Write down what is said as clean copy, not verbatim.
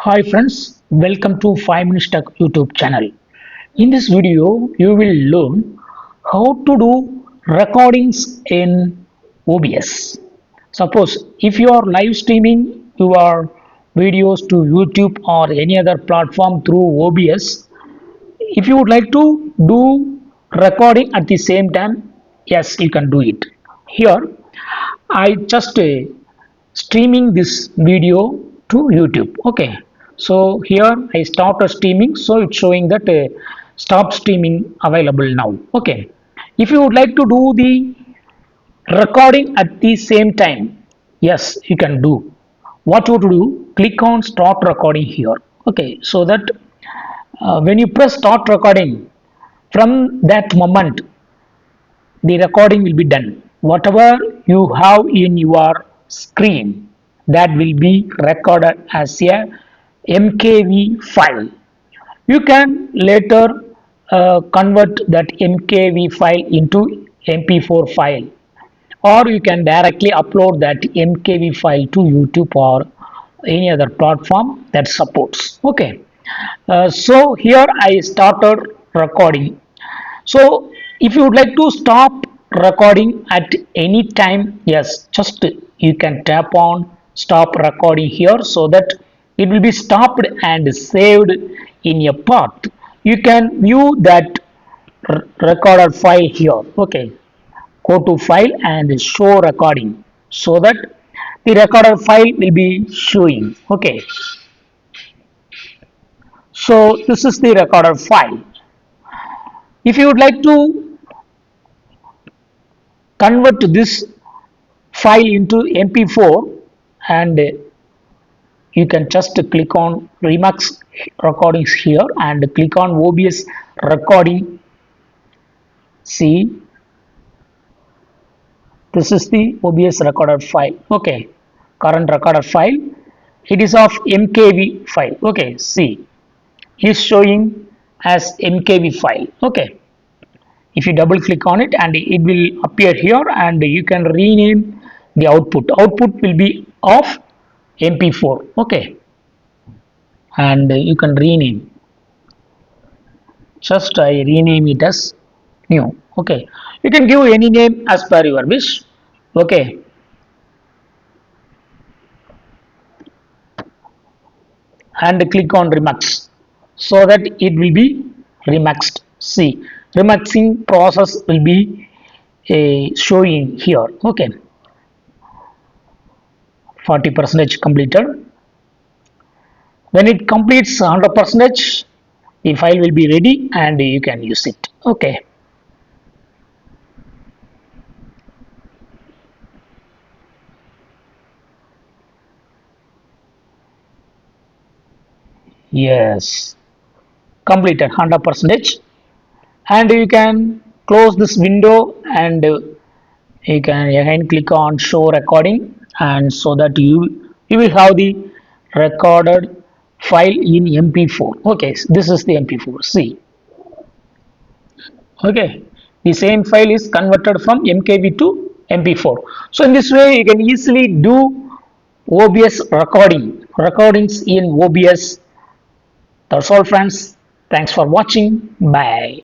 Hi friends, welcome to 5 Minutes Tech YouTube channel. In this video, you will learn how to do recordings in OBS. Suppose if you are live streaming your videos to YouTube or any other platform through OBS, if you would like to do recording at the same time, yes, you can do it. Here, I just streaming this video to YouTube. Okay, so here I start streaming, so it's showing that stop streaming available now. Okay, if you would like to do the recording at the same time, yes, you can do. What you do? Click on start recording here. Okay, so that when you press start recording, from that moment the recording will be done. Whatever you have in your screen, that will be recorded as a MKV file. You can later convert that MKV file into MP4 file, or you can directly upload that MKV file to YouTube or any other platform that supports. Okay, so here I started recording. So if you would like to stop recording at any time, yes, just you can tap on stop recording here, so that it will be stopped and saved in a path. You can view that recorded file here. Okay, go to file and show recording, so that the recorded file will be showing. Okay, so this is the recorded file. If you would like to convert this file into MP4, and you can just click on Remix recordings here and click on OBS recording. See, this is the OBS recorded file. Okay, current recorded file. It is of MKV file. Okay, see, is showing as MKV file. Okay, if you double click on it, and it will appear here, and you can rename the output. Output will be of MP4. Okay, and you can rename. Just I rename it as new. Okay, you can give any name as per your wish. Okay, and click on remix, so that it will be remixed. See, remixing process will be showing here. Okay, 40% completed. When it completes 100%, the file will be ready and you can use it. Okay, yes, completed 100%. And you can close this window, and you can again click on show recording, and so that you will have the recorded file in MP4. Okay, so this is the MP4. See, okay, the same file is converted from MKV to MP4. So in this way you can easily do OBS recordings in OBS. That's all friends, thanks for watching. Bye.